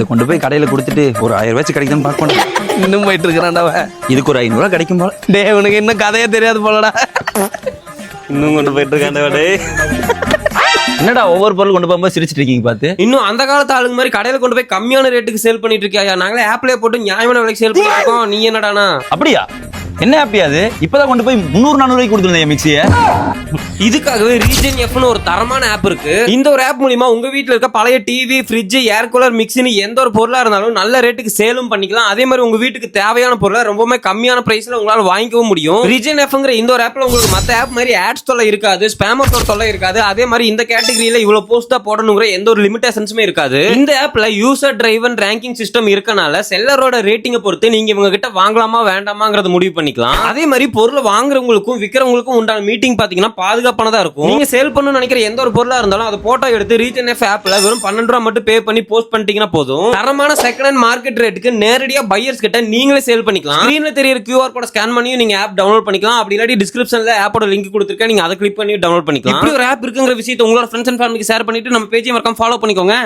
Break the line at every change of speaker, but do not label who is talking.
இதை கொண்டு போய் கடையில கொடுத்துட்டு ஒரு 1000 ரூபாய் கிடைக்குதுன்னு பார்க்கணும்.
இன்னும் போயிட்டு இருக்கிறான்டா
இதுக்கு ஒரு 500 ரூபாய் கிடைக்கும் போல.
டே உனக்கு இன்னும் கதையே தெரியாது போலடா.
இன்னும் கொண்டு போயிட்டு இருக்காண்டே. என்னடா ஒவ்வொரு பொருள் கொண்டு போகும்போது சிரிச்சிட்டு இருக்கீங்க பார்த்து.
இன்னும் அந்த காலத்து ஆளுங்க மாதிரி கடையில கொண்டு போய் கம்மியான ரேட்டுக்கு சேல் பண்ணிட்டு இருக்கியா? நாங்களே ஆப்லயே போட்டு நியாயமான விலைக்கு சேல் பண்ணிட்டு இருக்கோம். நீ என்னடானா?
அப்படியா? என்ன ஹாப்பி அது? இப்பதான் கொண்டு போய் 300-400 ரூபாய்க்கு கொடுத்துருந்தேன் மிக்சியை.
இதுக்காகவே ரீஜன் எஃப்னு ஒரு தரமான ஆப் இருக்கு. இந்த ஒரு ஆப் மூலமா உங்க வீட்டுல இருக்க பழைய டிவி, ஃப்ரிட்ஜ், ஏர் கூலர், மிக்சின்னு எந்த ஒரு பொருளா இருந்தாலும் நல்ல ரேட்டுக்கு சேலும் பண்ணிக்கலாம். அதே மாதிரி உங்க வீட்டுக்கு தேவையான பொருளை ரொம்பவே கம்மியான பிரைஸ்ல உங்களால வாங்கிக்கவும் முடியும். ரீஜன் எஃப்ங்கிற இந்த ஒரு ஆப்ல உங்களுக்கு மத்த ஆப் மாதிரி ஆட்ஸ் தொல்லை இருக்காது, ஸ்பேமர் தொல்லை இருக்காது. அதே மாதிரி இந்த கேட்டகரியில இவ்வளவு போஸ்ட் தான் போடணுங்கிற எந்த ஒரு லிமிடேஷன்ஸுமே இருக்காது. இந்த ஆப்ல யூசர் டிரைவன் ரேங்கிங் சிஸ்டம் இருக்கனால செல்லரோட ரேட்டிங்கை பொறுத்து நீங்க இவங்க கிட்ட வாங்கலாமா வேண்டாமாங்கிறத முடிவு பண்ணிக்கலாம். அதே மாதிரி பொருளை வாங்குறவங்களுக்கும் விற்கிறவங்களுக்கும் உண்டான மீட்டிங் பாத்தீங்கன்னா பாதுகாப்பானதா இருக்கும். நீங்க சேல் பண்ணணும்னு நினைக்கிற எந்த ஒரு பொருளா இருந்தாலும் அதை போட்டோ எடுத்து ரீஜன் எஃப் ஆப்ல வெறும் 12 ரூபாய் மட்டும் பே பண்ணி போஸ்ட் பண்ணிட்டீங்கன்னா போதும். தரமான செகண்ட் ஹேண்ட் மார்க்கெட் ரேட்டுக்கு நேரடியா பையர்ஸ் கிட்ட நீங்களே சேல் பண்ணிக்கலாம். ஸ்கிரீன்ல தெரியற QR கோட ஸ்கேன் பண்ணி நீங்க ஆப் டவுன்லோட் பண்ணிக்கலாம். அப்படி இல்லாட்டி டிஸ்கிரிப்ஷன்ல ஆப்போட லிங்க் கொடுத்திருக்கேன், நீங்க அதை கிளிக் பண்ணி டவுன்லோட் பண்ணிக்கலாம். இப்படி ஒரு ஆப் இருக்குங்கிற விஷயத்தை உங்களோட ஃப்ரெண்ட்ஸ் அண்ட் ஃபேமிலிக்கு ஷேர் பண்ணிட்டு நம்ம பேஜை மறக்காம ஃபாலோ பண்ணிக்கோங்க.